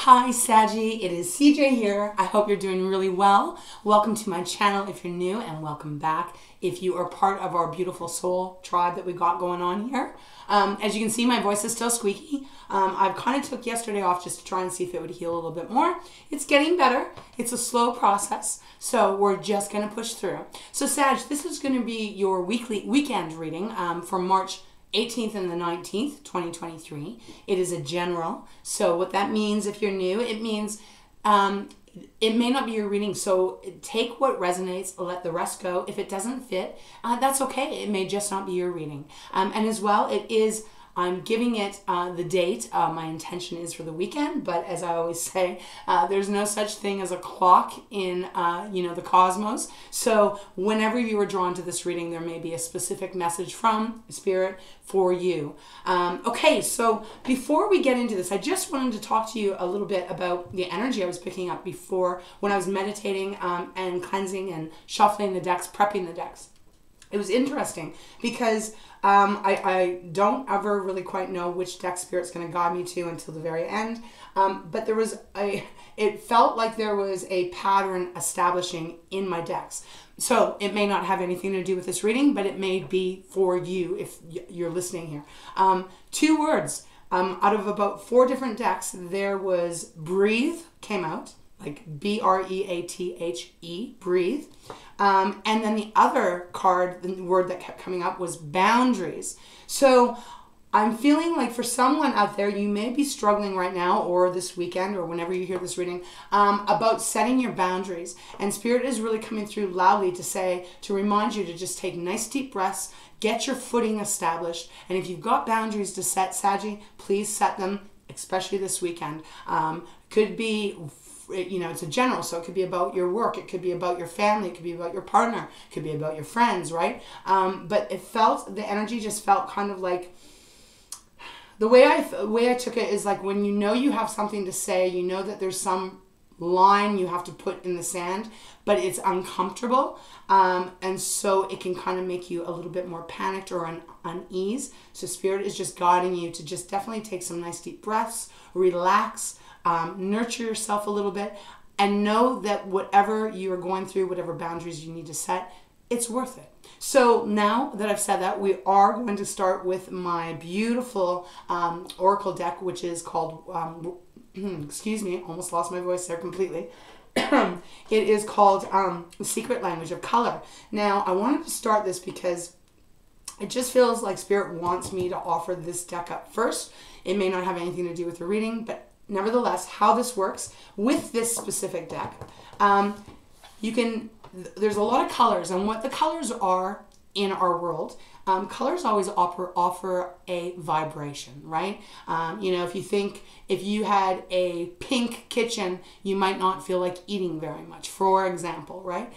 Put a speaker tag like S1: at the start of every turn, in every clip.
S1: Hi Saggy, it is CJ here. I hope you're doing really well. Welcome to my channel if you're new, and welcome back if you are part of our beautiful soul tribe that we got going on here. As you can see, my voice is still squeaky. I've kind of took yesterday off just to try and see if it would heal a little bit more. It's getting better. It's a slow process, so we're just going to push through. So Sag, this is going to be your weekend reading for March 18th and the 19th, 2023. It is a general. So what that means, if you're new, it means it may not be your reading. So take what resonates, let the rest go. If it doesn't fit, that's okay. It may just not be your reading. And as well, it is, I'm giving it the date. My intention is for the weekend, but as I always say, there's no such thing as a clock in the cosmos. So whenever you are drawn to this reading, there may be a specific message from Spirit for you. Okay, so before we get into this, I just wanted to talk to you a little bit about the energy I was picking up before when I was meditating and cleansing and shuffling the decks, prepping the decks. It was interesting because I don't ever really quite know which deck Spirit's going to guide me to until the very end. But there was it felt like there was a pattern establishing in my decks. So it may not have anything to do with this reading, but it may be for you if you're listening here. 2 words. Out of about 4 different decks, there was breathe came out, like B-R-E-A-T-H-E, breathe. And then the other card, the word that kept coming up was boundaries. So I'm feeling like for someone out there, you may be struggling right now or this weekend or whenever you hear this reading about setting your boundaries. And Spirit is really coming through loudly to remind you to just take nice deep breaths, get your footing established. And if you've got boundaries to set, Saggy, please set them, especially this weekend. Could be, it's a general, so it could be about your work, it could be about your family, it could be about your partner, it could be about your friends, right? But the energy just felt kind of like, the way I took it is like when you have something to say, you know that there's some line you have to put in the sand, but it's uncomfortable, and so it can kind of make you a little bit more panicked or unease. So Spirit is just guiding you to just definitely take some nice deep breaths, relax, nurture yourself a little bit, and know that whatever you are going through, whatever boundaries you need to set, it's worth it. So now that I've said that, we are going to start with my beautiful oracle deck, which is called, excuse me, almost lost my voice there completely. It is called The Secret Language of Color. Now, I wanted to start this because it just feels like Spirit wants me to offer this deck up first. It may not have anything to do with the reading, but nevertheless, how this works with this specific deck, there's a lot of colors, and what the colors are in our world, colors always offer a vibration, right? If you had a pink kitchen, you might not feel like eating very much, for example, right?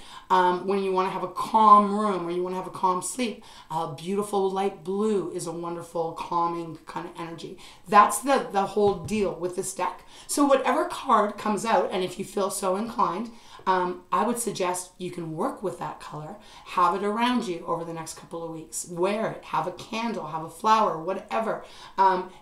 S1: When you want to have a calm room or you want to have a calm sleep, beautiful light blue is a wonderful calming kind of energy. That's the whole deal with this deck. So whatever card comes out, and if you feel so inclined, I would suggest you can work with that color, have it around you over the next couple of weeks, wear it, have a candle, have a flower, whatever.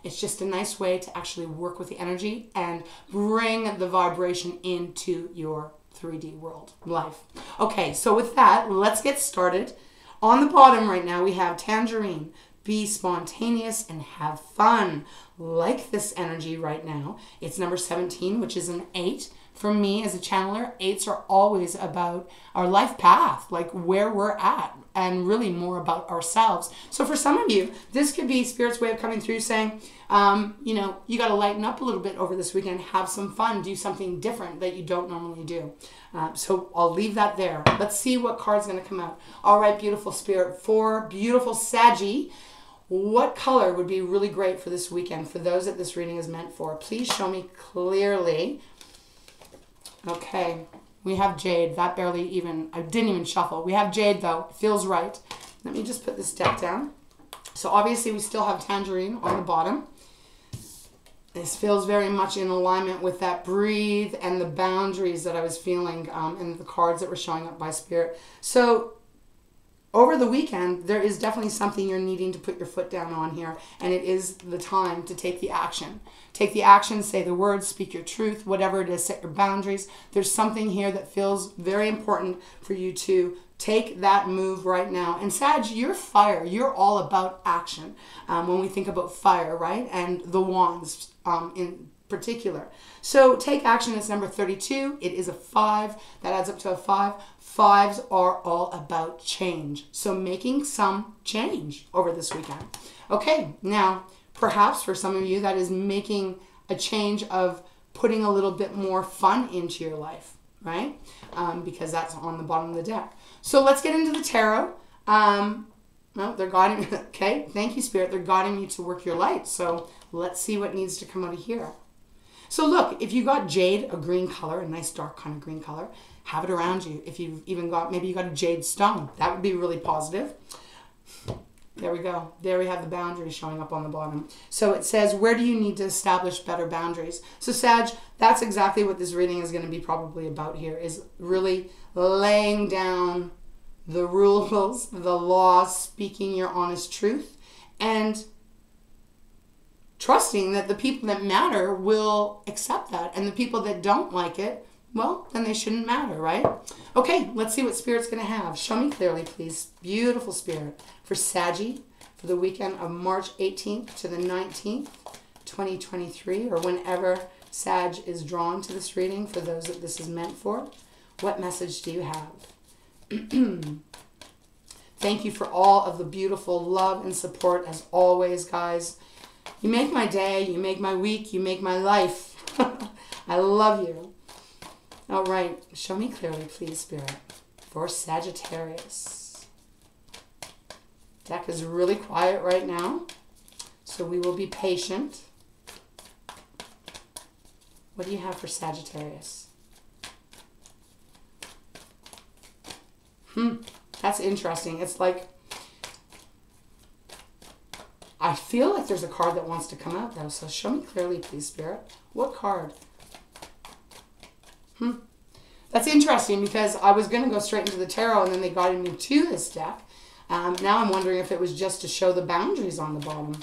S1: It's just a nice way to actually work with the energy and bring the vibration into your 3D world, life. Okay, so with that, let's get started. On the bottom right now, we have Tangerine. Be spontaneous and have fun. Like this energy right now. It's number 17, which is an 8. For me as a channeler, 8s are always about our life path, like where we're at, and really more about ourselves. So for some of you, this could be Spirit's way of coming through saying, you got to lighten up a little bit over this weekend, have some fun, do something different that you don't normally do. So I'll leave that there. Let's see what card's going to come out. All right, beautiful Spirit, for beautiful Saggy, what color would be really great for this weekend, for those that this reading is meant for? Please show me clearly. Okay, we have Jade. That I didn't even shuffle. We have Jade though. It feels right. Let me just put this deck down. So obviously we still have Tangerine on the bottom. This feels very much in alignment with that breathe and the boundaries that I was feeling and the cards that were showing up by Spirit. So over the weekend, there is definitely something you're needing to put your foot down on here, and it is the time to take the action. Take the action, say the words, speak your truth, whatever it is, set your boundaries. There's something here that feels very important for you to take that move right now. And Sag, you're fire. You're all about action when we think about fire, right? And the wands in particular. So take action. It's number 32. It is a 5. That adds up to a 5. 5s are all about change. So making some change over this weekend. Okay, now perhaps for some of you that is making a change of putting a little bit more fun into your life, right? Because that's on the bottom of the deck. So let's get into the tarot. No, they're guiding me. Okay, thank you, Spirit. They're guiding me to work your light. So let's see what needs to come out of here. So look, if you got jade, a green color, a nice dark kind of green color, have it around you. If you've even got, maybe you got a jade stone, that would be really positive. There we go. There we have the boundaries showing up on the bottom. So it says, where do you need to establish better boundaries? So Sag, that's exactly what this reading is going to be probably about here, is really laying down the rules, the laws, speaking your honest truth, and trusting that the people that matter will accept that. And the people that don't like it, well, then they shouldn't matter, right? Okay, let's see what Spirit's going to have. Show me clearly, please. Beautiful Spirit. For Saggy, for the weekend of March 18th to the 19th, 2023, or whenever Sag is drawn to this reading, for those that this is meant for. What message do you have? Thank you for all of the beautiful love and support as always, guys. You make my day, you make my week, you make my life. I love you. All right, show me clearly, please, Spirit, for Sagittarius. Deck is really quiet right now, so we will be patient. What do you have for Sagittarius? That's interesting. It's like, I feel like there's a card that wants to come out though, so show me clearly, please, Spirit. What card? That's interesting because I was going to go straight into the tarot and then they guided me to this deck. Now I'm wondering if it was just to show the boundaries on the bottom.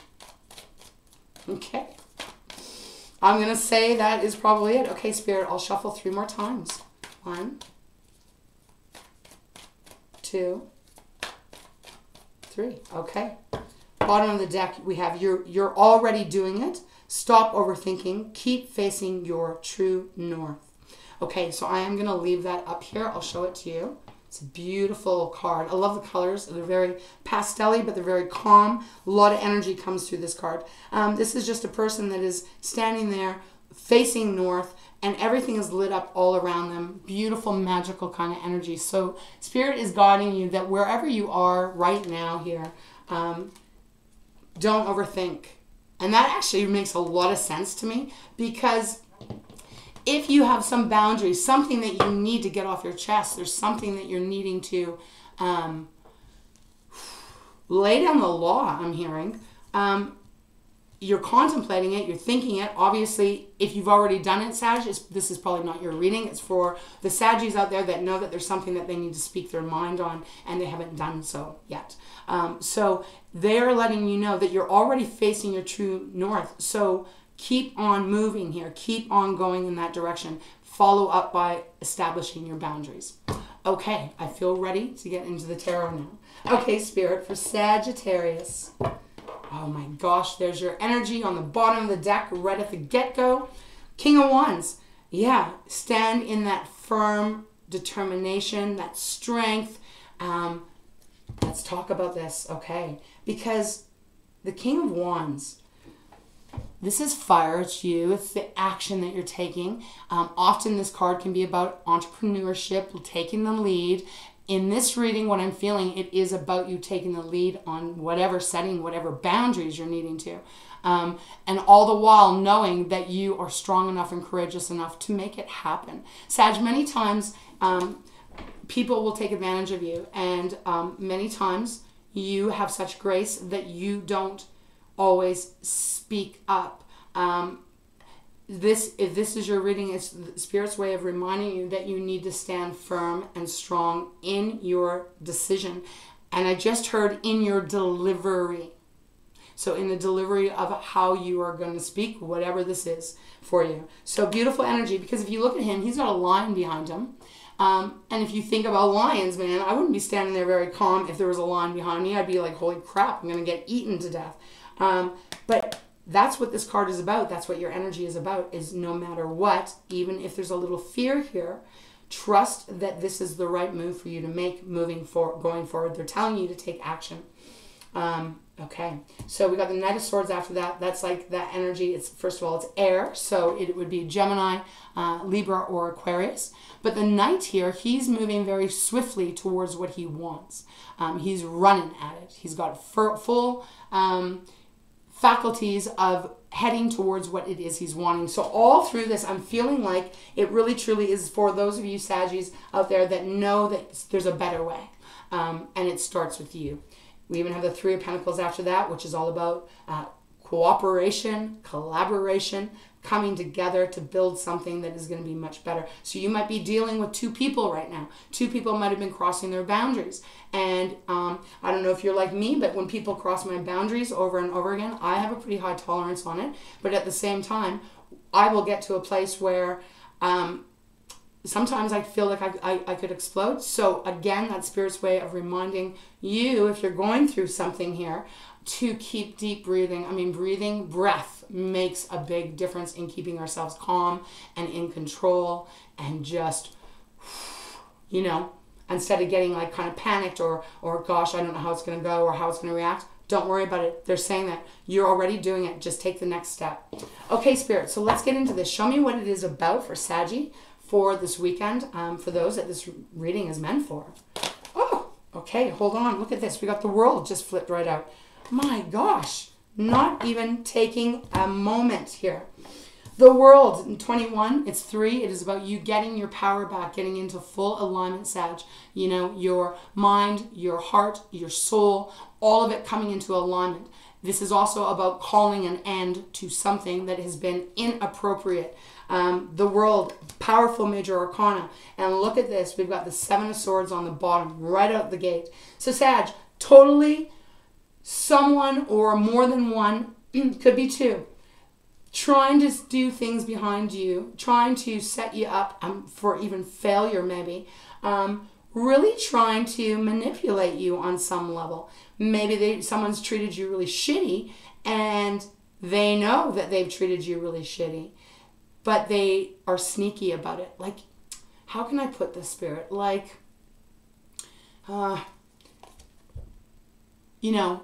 S1: Okay. I'm going to say that is probably it. Okay, Spirit, I'll shuffle 3 more times. 1, 2, 3. Okay. Bottom of the deck, we have you're already doing it. Stop overthinking. Keep facing your true north. Okay, so I am going to leave that up here. I'll show it to you. It's a beautiful card. I love the colors. They're very pastel-y, but they're very calm. A lot of energy comes through this card. This is just a person that is standing there facing north, and everything is lit up all around them. Beautiful, magical kind of energy. So Spirit is guiding you that wherever you are right now here, don't overthink. And that actually makes a lot of sense to me, because if you have some boundaries, something that you need to get off your chest, there's something that you're needing to lay down the law, I'm hearing. You're contemplating it, you're thinking it. Obviously, if you've already done it, Sag, this is probably not your reading. It's for the Saggies out there that know that there's something that they need to speak their mind on and they haven't done so yet. So they're letting you know that you're already facing your true north. So keep on moving here. Keep on going in that direction. Follow up by establishing your boundaries. Okay, I feel ready to get into the tarot now. Okay, Spirit, for Sagittarius. Oh my gosh, there's your energy on the bottom of the deck right at the get-go. King of Wands. Yeah, stand in that firm determination, that strength. Let's talk about this, okay? Because the King of Wands, this is fire. It's you. It's the action that you're taking. Often this card can be about entrepreneurship, taking the lead. In this reading, what I'm feeling, it is about you taking the lead on whatever setting, whatever boundaries you're needing to. And all the while knowing that you are strong enough and courageous enough to make it happen. Sag, many times people will take advantage of you. And many times you have such grace that you don't always speak up. If this is your reading, it's the Spirit's way of reminding you that you need to stand firm and strong in your decision. And I just heard in your delivery. So in the delivery of how you are going to speak, whatever this is for you. So beautiful energy, because if you look at him, he's got a lion behind him. And if you think about lions, man, I wouldn't be standing there very calm if there was a lion behind me. I'd be like, holy crap, I'm going to get eaten to death. But that's what this card is about. That's what your energy is about, is no matter what, even if there's a little fear here, trust that this is the right move for you to make going forward. They're telling you to take action. Okay, so we got the Knight of Swords after that. That's like that energy. It's, first of all, it's air, so it would be Gemini, Libra, or Aquarius. But the Knight here, he's moving very swiftly towards what he wants. He's running at it. He's got full faculties of heading towards what it is he's wanting. So all through this, I'm feeling like it really truly is for those of you Saggies out there that know that there's a better way. And it starts with you. We even have the Three of Pentacles after that, which is all about cooperation, collaboration, coming together to build something that is going to be much better. So you might be dealing with two people right now. Two people might have been crossing their boundaries. And I don't know if you're like me, but when people cross my boundaries over and over again, I have a pretty high tolerance on it. But at the same time, I will get to a place where sometimes I feel like I could explode. So again, that's Spirit's way of reminding you, if you're going through something here, to keep deep breathing. I mean, breath makes a big difference in keeping ourselves calm and in control, and just, you know, instead of getting like kind of panicked or gosh, I don't know how it's going to go or how it's going to react. Don't worry about it. They're saying that you're already doing it. Just take the next step. Okay, Spirit, so let's get into this. Show me what it is about for Saggy for this weekend, for those that this reading is meant for. Oh, okay, hold on. Look at this. We got the World just flipped right out. My gosh, not even taking a moment here. The World in 21, it's 3. It is about you getting your power back, getting into full alignment, Sag. You know, your mind, your heart, your soul, all of it coming into alignment. This is also about calling an end to something that has been inappropriate. The World, powerful major arcana. And look at this. We've got the 7 of Swords on the bottom, right out the gate. So Sag, totally someone or more than one, could be two, trying to do things behind you, trying to set you up for even failure maybe, really trying to manipulate you on some level. Maybe someone's treated you really shitty and they know that they've treated you really shitty, but they are sneaky about it. Like, how can I put this, Spirit? Like, you know,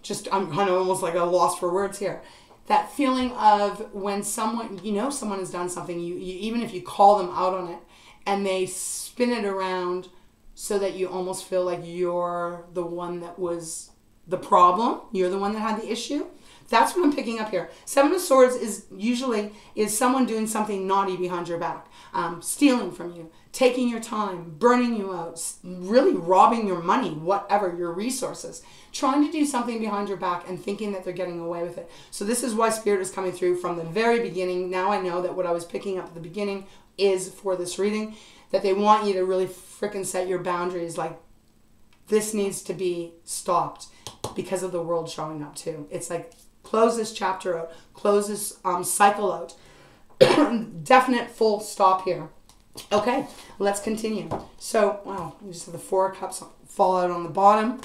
S1: just, I'm kind of almost like a loss for words here. That feeling of when someone, you know, someone has done something, you even if you call them out on it and they spin it around so that you almost feel like you're the one that was the problem, you're the one that had the issue. That's what I'm picking up here. 7 of Swords is usually someone doing something naughty behind your back, stealing from you, taking your time, burning you out, really robbing your money, whatever, your resources, trying to do something behind your back and thinking that they're getting away with it. So this is why Spirit is coming through from the very beginning. Now I know that what I was picking up at the beginning is for this reading, that they want you to really frickin' set your boundaries. Like, this needs to be stopped because of the World showing up too. It's like, close this chapter out, close this cycle out. Definite full stop here. Okay, let's continue. So, wow, we just have the 4 of Cups fall out on the bottom.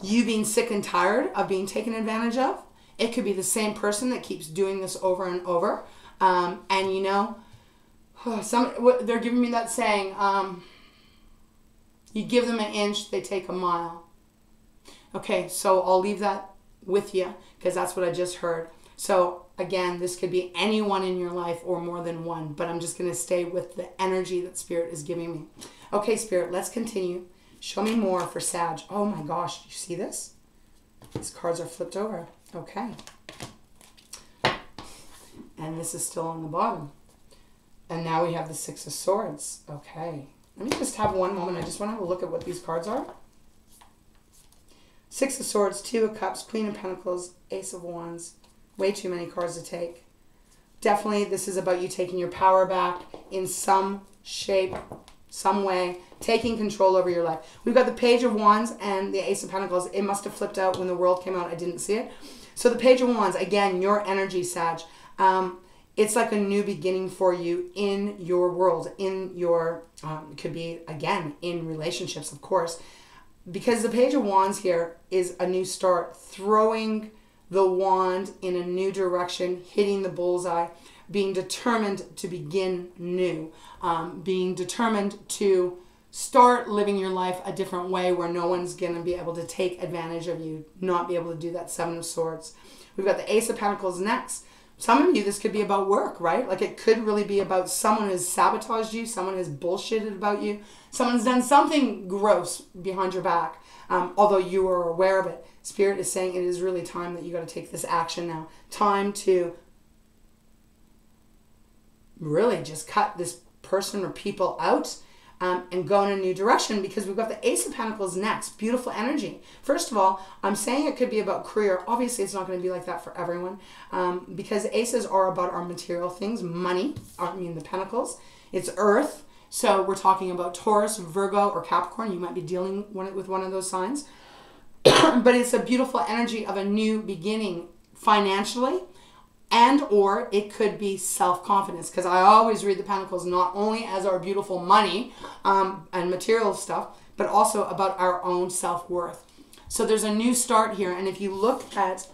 S1: You being sick and tired of being taken advantage of. It could be the same person that keeps doing this over and over. And you know, they're giving me that saying, you give them an inch, they take a mile. Okay, so I'll leave that with you because that's what I just heard. So again, this could be anyone in your life or more than one, but I'm just going to stay with the energy that Spirit is giving me. Okay, Spirit, let's continue. Show me more for Sag. Oh my gosh, do you see this? These cards are flipped over. Okay. And this is still on the bottom. And now we have the 6 of Swords. Okay. Let me just have one moment. I just want to have a look at what these cards are. 6 of Swords, 2 of Cups, Queen of Pentacles, Ace of Wands. Way too many cards to take. Definitely this is about you taking your power back in some shape, some way, taking control over your life. We've got the Page of Wands and the Ace of Pentacles. It must have flipped out when the World came out. I didn't see it. So the Page of Wands, again, your energy, Sag. It's like a new beginning for you in your world, in your, it could be, again, in relationships, of course. Because the Page of Wands here is a new start, throwing the wand in a new direction, hitting the bullseye, being determined to begin new, being determined to start living your life a different way where no one's going to be able to take advantage of you, not be able to do that. Seven of Swords. We've got the Ace of Pentacles next. Some of you, this could be about work, right? Like it could really be about someone who's sabotaged you, someone who's bullshitted about you, someone's done something gross behind your back, although you are aware of it. Spirit is saying it is really time that you got to take this action now. Time to really just cut this person or people out and go in a new direction, because we've got the Ace of Pentacles next. Beautiful energy. First of all, I'm saying it could be about career. Obviously, it's not going to be like that for everyone, because aces are about our material things, money, the Pentacles. It's earth. So we're talking about Taurus, Virgo, or Capricorn. You might be dealing with one of those signs. But it's a beautiful energy of a new beginning financially, and or it could be self-confidence, because I always read the Pentacles not only as our beautiful money and material stuff, but also about our own self-worth. So there's a new start here, and if you look at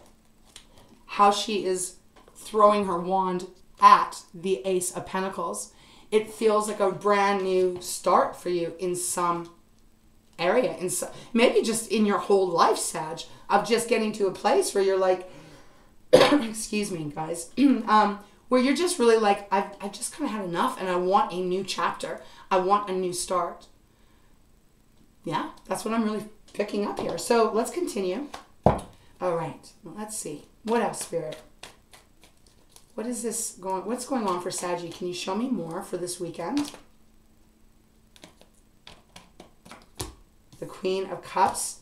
S1: how she is throwing her wand at the Ace of Pentacles, it feels like a brand new start for you in some area, maybe just in your whole life, Sag, of just getting to a place where you're like, excuse me, guys, where you're just really like, I just kind of had enough and I want a new chapter. I want a new start. Yeah, that's what I'm really picking up here. So let's continue. All right, well, let's see. What else, Spirit? What is this going? What's going on for Saggy? Can you show me more for this weekend? The Queen of Cups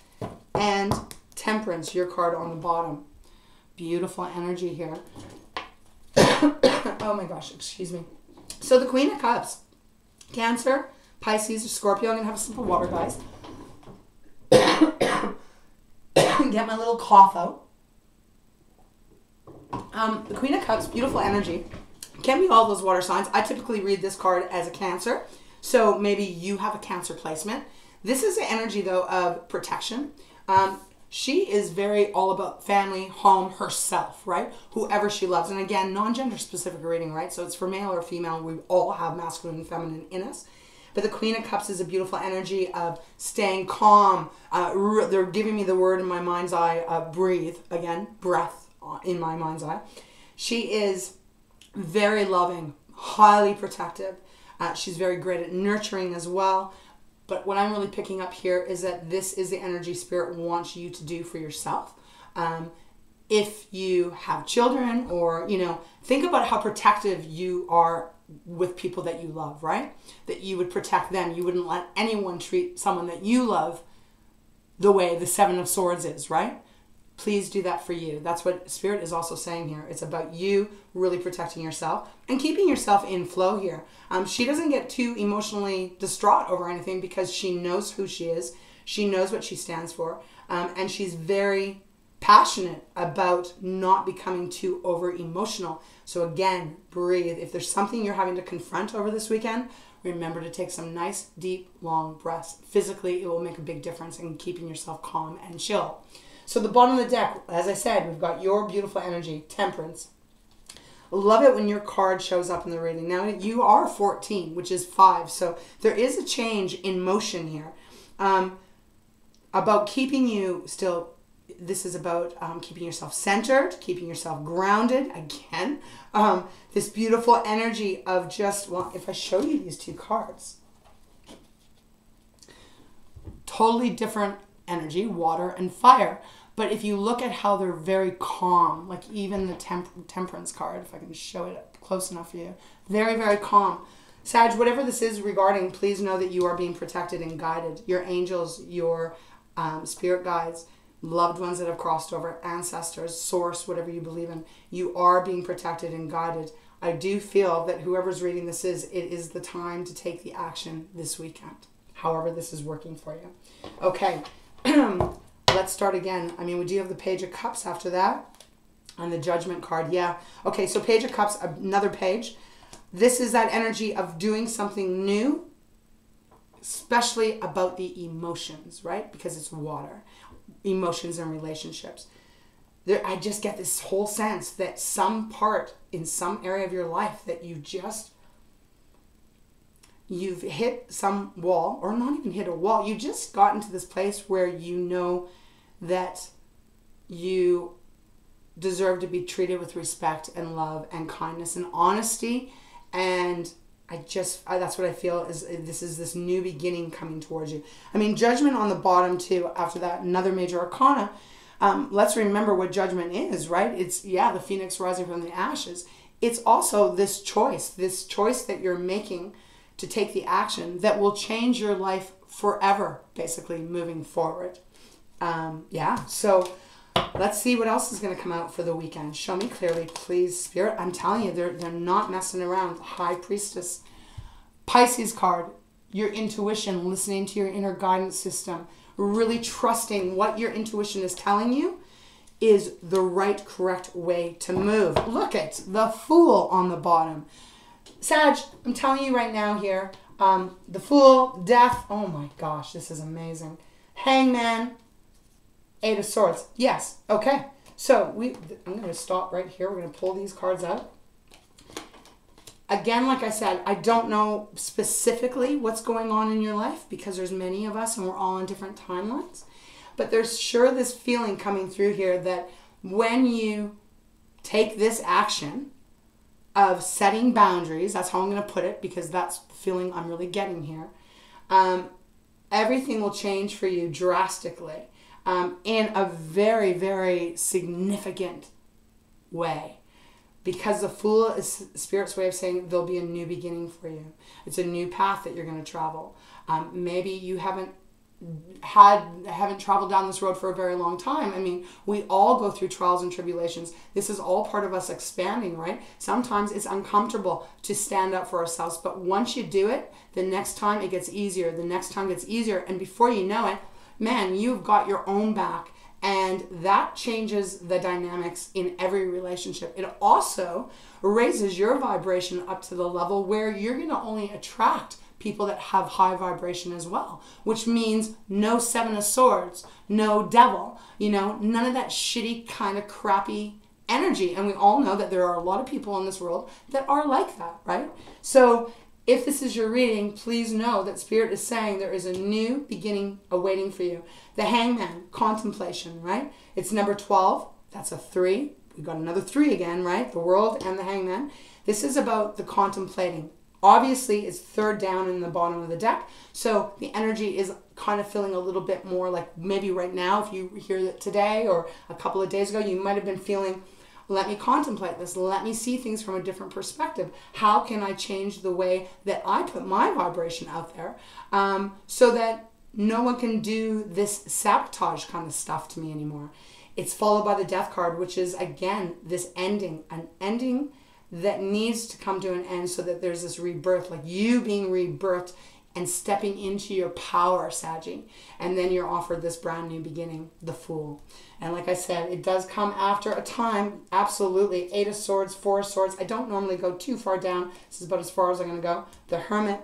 S1: and Temperance, your card on the bottom. Beautiful energy here. Oh my gosh, excuse me. So the Queen of Cups, Cancer, Pisces, or Scorpio. I'm going to have a sip of water, guys. Get my little cough out. The Queen of Cups, beautiful energy. Can be all those water signs. I typically read this card as a Cancer. So maybe you have a Cancer placement. This is the energy, though, of protection. She is very all about family, home, herself, right? Whoever she loves. And again, non-gender specific reading, right? So it's for male or female. We all have masculine and feminine in us. But the Queen of Cups is a beautiful energy of staying calm. They're giving me the word in my mind's eye, breathe. Again, breath in my mind's eye. She is very loving, highly protective. She's very great at nurturing as well. But what I'm really picking up here is that this is the energy Spirit wants you to do for yourself. If you have children, or, think about how protective you are with people that you love, right? That you would protect them. You wouldn't let anyone treat someone that you love the way the Seven of Swords is, right? Please do that for you. That's what Spirit is also saying here. It's about you really protecting yourself and keeping yourself in flow here. She doesn't get too emotionally distraught over anything, because she knows who she is. She knows what she stands for. And she's very passionate about not becoming too over emotional. So again, breathe. If there's something you're having to confront over this weekend, remember to take some nice, deep, long breaths. Physically, it will make a big difference in keeping yourself calm and chill. So the bottom of the deck, as I said, we've got your beautiful energy, Temperance. Love it when your card shows up in the reading. Now, you are 14, which is 5. So there is a change in motion here. About keeping you still, this is about keeping yourself centered, keeping yourself grounded. Again, this beautiful energy of just, well, if I show you these two cards, totally different energy, water and fire. But if you look at how they're very calm, like even the Temperance card, if I can show it up close enough for you, very, very calm. Sag, whatever this is regarding, please know that you are being protected and guided. Your angels, your spirit guides, loved ones that have crossed over, ancestors, source, whatever you believe in, you are being protected and guided. I do feel that whoever's reading this it is the time to take the action this weekend, however this is working for you. Okay, let's start again. I mean, we do have the Page of Cups after that and the Judgment card. Yeah. Okay, so Page of Cups, another page. This is that energy of doing something new, especially about the emotions, right? Because it's water, emotions and relationships. There, I just get this whole sense that some part in some area of your life that you've hit some wall, or not even hit a wall. You just gotten to this place where you know that you deserve to be treated with respect and love and kindness and honesty. And that's what I feel is this new beginning coming towards you. I mean, Judgment on the bottom too. After that, another major arcana. Let's remember what Judgment is, right? It's, the phoenix rising from the ashes. It's also this choice that you're making to take the action that will change your life forever, basically, moving forward. So let's see what else is going to come out for the weekend. Show me clearly, please, Spirit. I'm telling you, they're not messing around. High Priestess. Pisces card, your intuition, listening to your inner guidance system, really trusting what your intuition is telling you is the right, correct way to move. Look at the Fool on the bottom. Sag, I'm telling you right now here, the Fool, Death, oh my gosh, this is amazing. Hangman, Eight of Swords. Yes, okay. So I'm going to stop right here. We're going to pull these cards out. Again, like I said, I don't know specifically what's going on in your life because there's many of us and we're all on different timelines. But there's sure this feeling coming through here that when you take this action of setting boundaries, that's how I'm going to put it because that's the feeling I'm really getting here, everything will change for you drastically in a very, very significant way. Because the Fool is Spirit's way of saying there'll be a new beginning for you. It's a new path that you're going to travel. Maybe you haven't traveled down this road for a very long time. I mean, we all go through trials and tribulations. This is all part of us expanding, right? Sometimes it's uncomfortable to stand up for ourselves, but once you do it, the next time it gets easier. The next time gets easier, and before you know it, man, you've got your own back. And that changes the dynamics in every relationship. It also raises your vibration up to the level where you're going to only attract people that have high vibration as well, which means no Seven of Swords, no devil, none of that shitty kind of crappy energy. And we all know that there are a lot of people in this world that are like that, right? So if this is your reading, please know that Spirit is saying there is a new beginning awaiting for you. The Hangman, contemplation, right? It's number 12. That's a 3. We've got another 3 again, right? The World and the Hangman. This is about the contemplating. Obviously, it's third down in the bottom of the deck. So the energy is kind of feeling a little bit more like maybe right now, if you hear it today or a couple of days ago, you might have been feeling, let me contemplate this. Let me see things from a different perspective. How can I change the way that I put my vibration out there so that no one can do this sabotage kind of stuff to me anymore? It's followed by the Death card, which is, again, this ending. An ending that needs to come to an end so that there's this rebirth, like you being rebirthed and stepping into your power, Saggy. And then you're offered this brand new beginning, the Fool. And like I said, it does come after a time, absolutely. 8 of Swords, 4 of Swords. I don't normally go too far down. This is about as far as I'm going to go. The Hermit,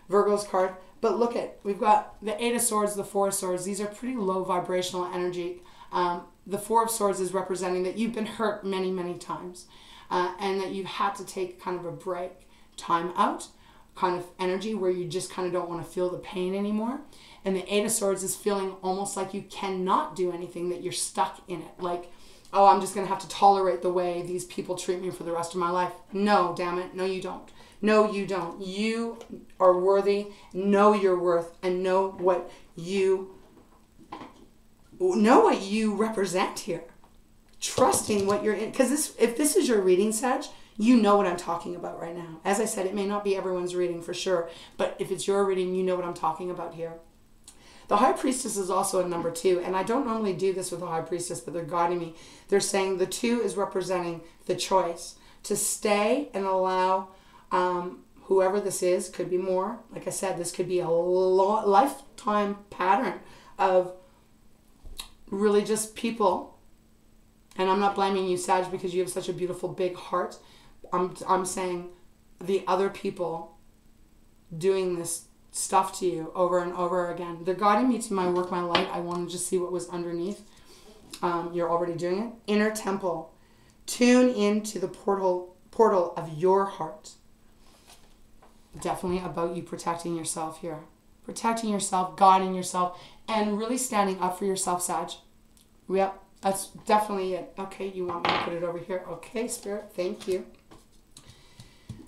S1: Virgo's card. But look at, we've got the 8 of Swords, the 4 of Swords. These are pretty low vibrational energy. The 4 of Swords is representing that you've been hurt many, many times. And that you've had to take kind of a break, time out, kind of energy where you just kind of don't want to feel the pain anymore. And the 8 of Swords is feeling almost like you cannot do anything, that you're stuck in it. Like, oh, I'm just going to have to tolerate the way these people treat me for the rest of my life. No, damn it. No, you don't. No, you don't. You are worthy. Know your worth and know what you represent here. Trusting what you're in, because if this is your reading, Sag, you know what I'm talking about right now. As I said, it may not be everyone's reading for sure, but if it's your reading, you know what I'm talking about here. The High Priestess is also a number 2, and I don't normally do this with the High Priestess, but they're guiding me. They're saying the 2 is representing the choice to stay and allow whoever this is, could be more. Like I said, this could be a lifetime pattern of really just people. And I'm not blaming you, Sag, because you have such a beautiful big heart. I'm saying the other people doing this stuff to you over and over again. They're guiding me to my work, my light. I want to just see what was underneath. You're already doing it. Inner temple. Tune into the portal of your heart. Definitely about you protecting yourself here. Protecting yourself, guiding yourself, and really standing up for yourself, Sag. Yep, that's definitely it. Okay, you want me to put it over here? Okay, Spirit, thank you.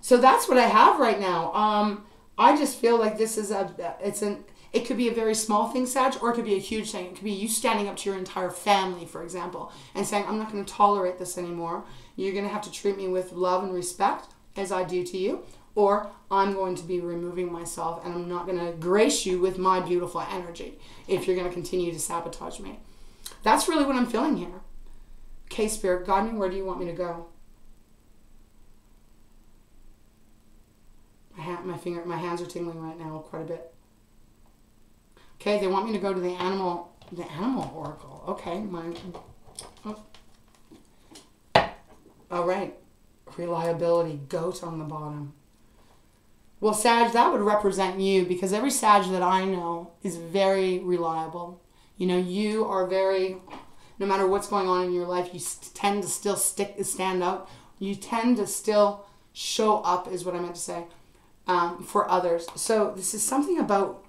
S1: So that's what I have right now. I just feel like this is it could be a very small thing, Sag, or it could be a huge thing. It could be you standing up to your entire family, for example, and saying, I'm not going to tolerate this anymore. You're going to have to treat me with love and respect as I do to you, or I'm going to be removing myself and I'm not going to grace you with my beautiful energy if you're going to continue to sabotage me. That's really what I'm feeling here. Okay, Spirit, guide me. Where do you want me to go? My hands are tingling right now quite a bit. Okay, they want me to go to the animal oracle. Okay, all right. Reliability, goat on the bottom. Well, Sag, that would represent you, because every Sag that I know is very reliable. You know, you are very, no matter what's going on in your life, you tend to still stand out. You tend to still show up, is what I meant to say, for others. So this is something about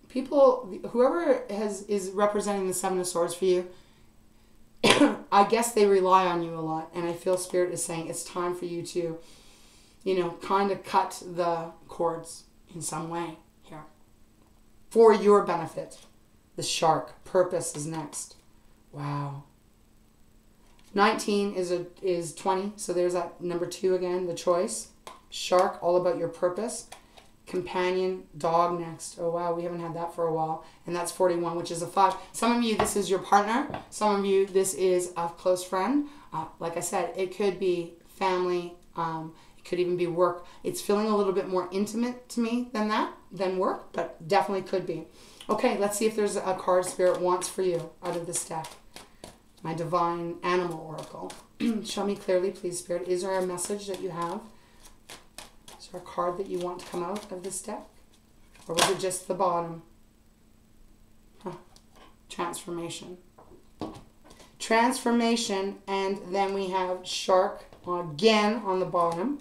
S1: people, whoever is representing the Seven of Swords for you, I guess they rely on you a lot. And I feel Spirit is saying it's time for you to, you know, kind of cut the cords in some way here. For your benefit. The shark. Purpose is next. Wow. 19 is 20. So there's that number 2 again. The choice. Shark, all about your purpose. Companion, dog next. Oh wow, we haven't had that for a while. And that's 41, which is a 5. Some of you, this is your partner. Some of you, this is a close friend. Like I said, it could be family. It could even be work. It's feeling a little bit more intimate to me than work, but definitely could be. Okay, let's see if there's a card Spirit wants for you out of this deck. My Divine Animal Oracle. Show me clearly, please, Spirit. Is there a message that you have? Is there a card that you want to come out of this deck? Or was it just the bottom? Huh. Transformation. Transformation, and then we have Shark again on the bottom.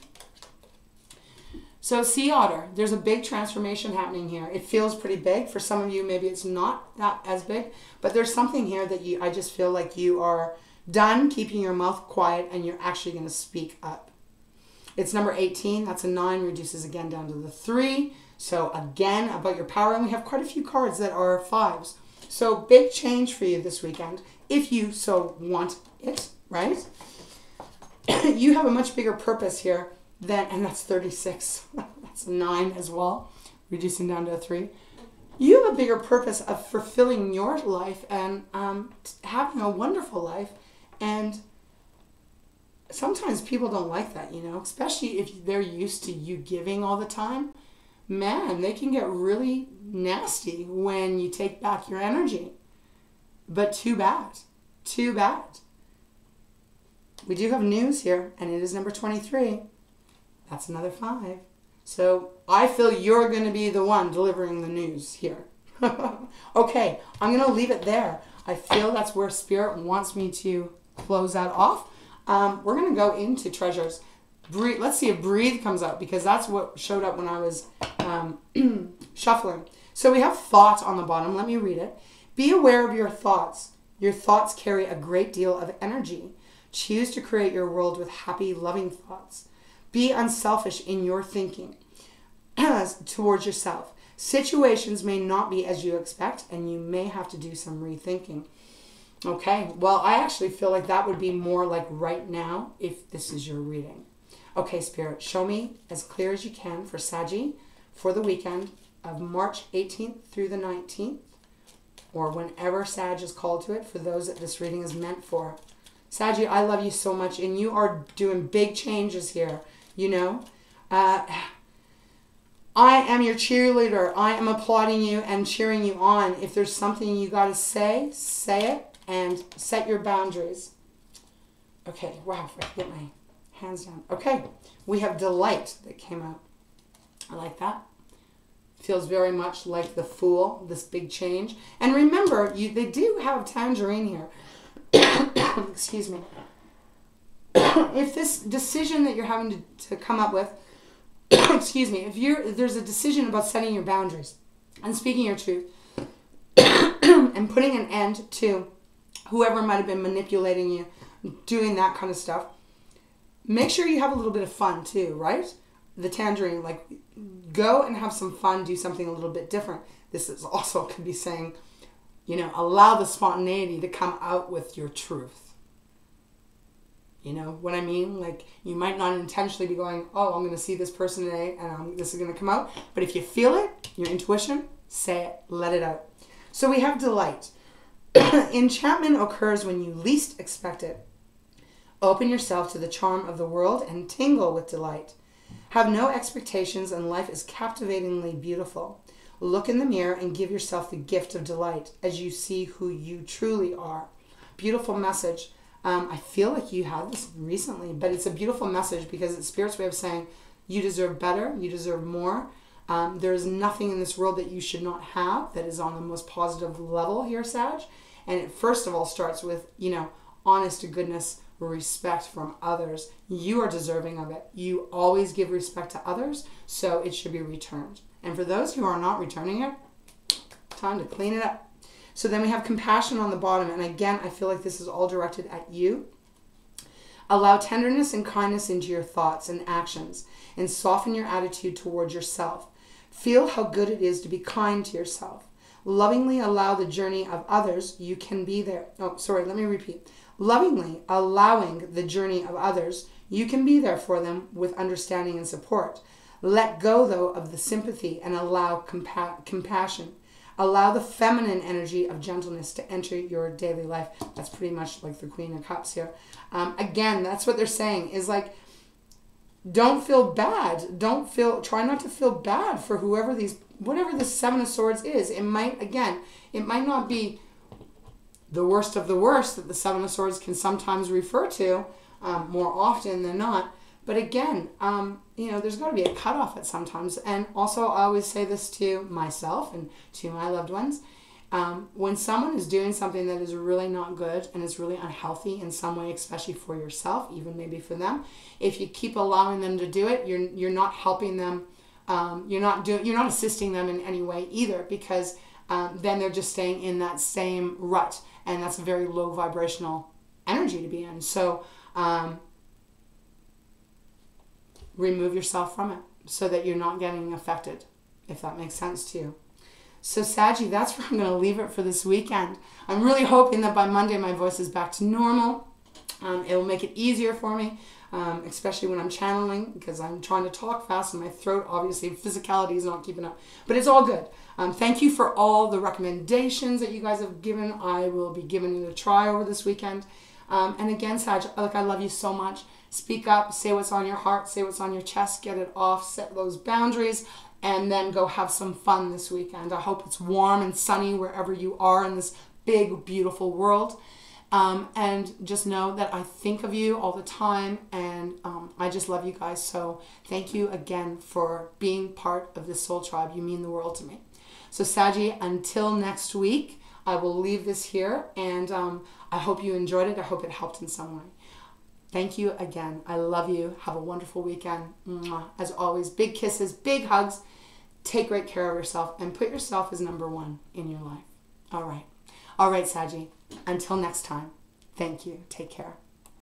S1: So Sea Otter, there's a big transformation happening here. It feels pretty big. For some of you, maybe it's not that as big, but there's something here that I just feel like you are done keeping your mouth quiet and you're actually going to speak up. It's number 18. That's a 9. Reduces again down to the 3. So again, about your power. And we have quite a few cards that are 5s. So big change for you this weekend, if you so want it, right? You have a much bigger purpose here than, and that's 36. That's a 9 as well, reducing down to a 3. You have a bigger purpose of fulfilling your life and having a wonderful life. And sometimes people don't like that, you know, especially if they're used to you giving all the time. Man, they can get really nasty when you take back your energy. But too bad. Too bad. We do have news here, and it is number 23. That's another 5. So I feel you're going to be the one delivering the news here. Okay, I'm going to leave it there. I feel that's where Spirit wants me to close that off. We're going to go into treasures. Breathe. Let's see if breathe comes out, because that's what showed up when I was shuffling. So we have thought on the bottom. Let me read it. Be aware of your thoughts. Your thoughts carry a great deal of energy. Choose to create your world with happy, loving thoughts. Be unselfish in your thinking towards yourself. Situations may not be as you expect, and you may have to do some rethinking. Okay, well, I actually feel like that would be more like right now if this is your reading. Okay, Spirit, show me as clear as you can for Saggy for the weekend of March 18th through the 19th. or whenever Sag is called to it, for those that this reading is meant for. Saggy, I love you so much, and you are doing big changes here, you know. I am your cheerleader. I am applauding you and cheering you on. If there's something you got to say it, and set your boundaries. Okay, wow, if I can get my hands down. Okay, we have delight that came out. I like that. Feels very much like the Fool, this big change. And remember, they do have tangerine here. Excuse me. If this decision that you're having to come up with, excuse me, if there's a decision about setting your boundaries and speaking your truth and putting an end to whoever might have been manipulating you, doing that kind of stuff, make sure you have a little bit of fun too, right? The tangerine, like, go and have some fun, do something a little bit different. This is also could be saying, you know, allow the spontaneity to come out with your truth. You know what I mean? Like, you might not intentionally be going, oh, I'm going to see this person today and this is going to come out. But if you feel it, your intuition, say it, let it out. So we have delight. Enchantment occurs when you least expect it. Open yourself to the charm of the world and tingle with delight. Have no expectations and life is captivatingly beautiful. Look in the mirror and give yourself the gift of delight as you see who you truly are. Beautiful message. I feel like you had this recently, but it's a beautiful message because it's Spirit's way of saying you deserve better, you deserve more. There is nothing in this world that you should not have that is on the most positive level here, Sag. And it first of all starts with, you know, honest to goodness respect from others. You are deserving of it. You always give respect to others, so it should be returned. And for those who are not returning it, time to clean it up. So then we have compassion on the bottom. And again, I feel like this is all directed at you. Allow tenderness and kindness into your thoughts and actions and soften your attitude towards yourself. Feel how good it is to be kind to yourself. Lovingly allow the journey of others. You can be there. Oh, sorry, let me repeat. Lovingly allowing the journey of others. You can be there for them with understanding and support. Let go, though, of the sympathy and allow compassion. Allow the feminine energy of gentleness to enter your daily life. That's pretty much like the Queen of Cups here. Again, that's what they're saying is like, don't feel bad. Try not to feel bad for whatever the Seven of Swords is. It might not be the worst of the worst that the Seven of Swords can sometimes refer to, more often than not. But again, you know, there's got to be a cutoff at sometimes. And also, I always say this to myself and to my loved ones. When someone is doing something that is really not good and is really unhealthy in some way, especially for yourself, even maybe for them, if you keep allowing them to do it, you're not helping them. You're not assisting them in any way either, because then they're just staying in that same rut, and that's a very low vibrational energy to be in. So remove yourself from it so that you're not getting affected, if that makes sense to you. So Saggy, that's where I'm going to leave it for this weekend. I'm really hoping that by Monday my voice is back to normal. It will make it easier for me, especially when I'm channeling, because I'm trying to talk fast and my throat, obviously, physicality is not keeping up. But it's all good. Thank you for all the recommendations that you guys have given. I will be giving it a try over this weekend. And again, Sag, I love you so much. Speak up, say what's on your heart, say what's on your chest, get it off, set those boundaries, and then go have some fun this weekend. I hope it's warm and sunny wherever you are in this big, beautiful world. And just know that I think of you all the time, and I just love you guys. So thank you again for being part of this soul tribe. You mean the world to me. So Saggy, until next week, I will leave this here, and I hope you enjoyed it. I hope it helped in some way. Thank you again. I love you. Have a wonderful weekend. Mwah. As always, big kisses, big hugs. Take great care of yourself and put yourself as number one in your life. All right. All right, Saggy. Until next time. Thank you. Take care.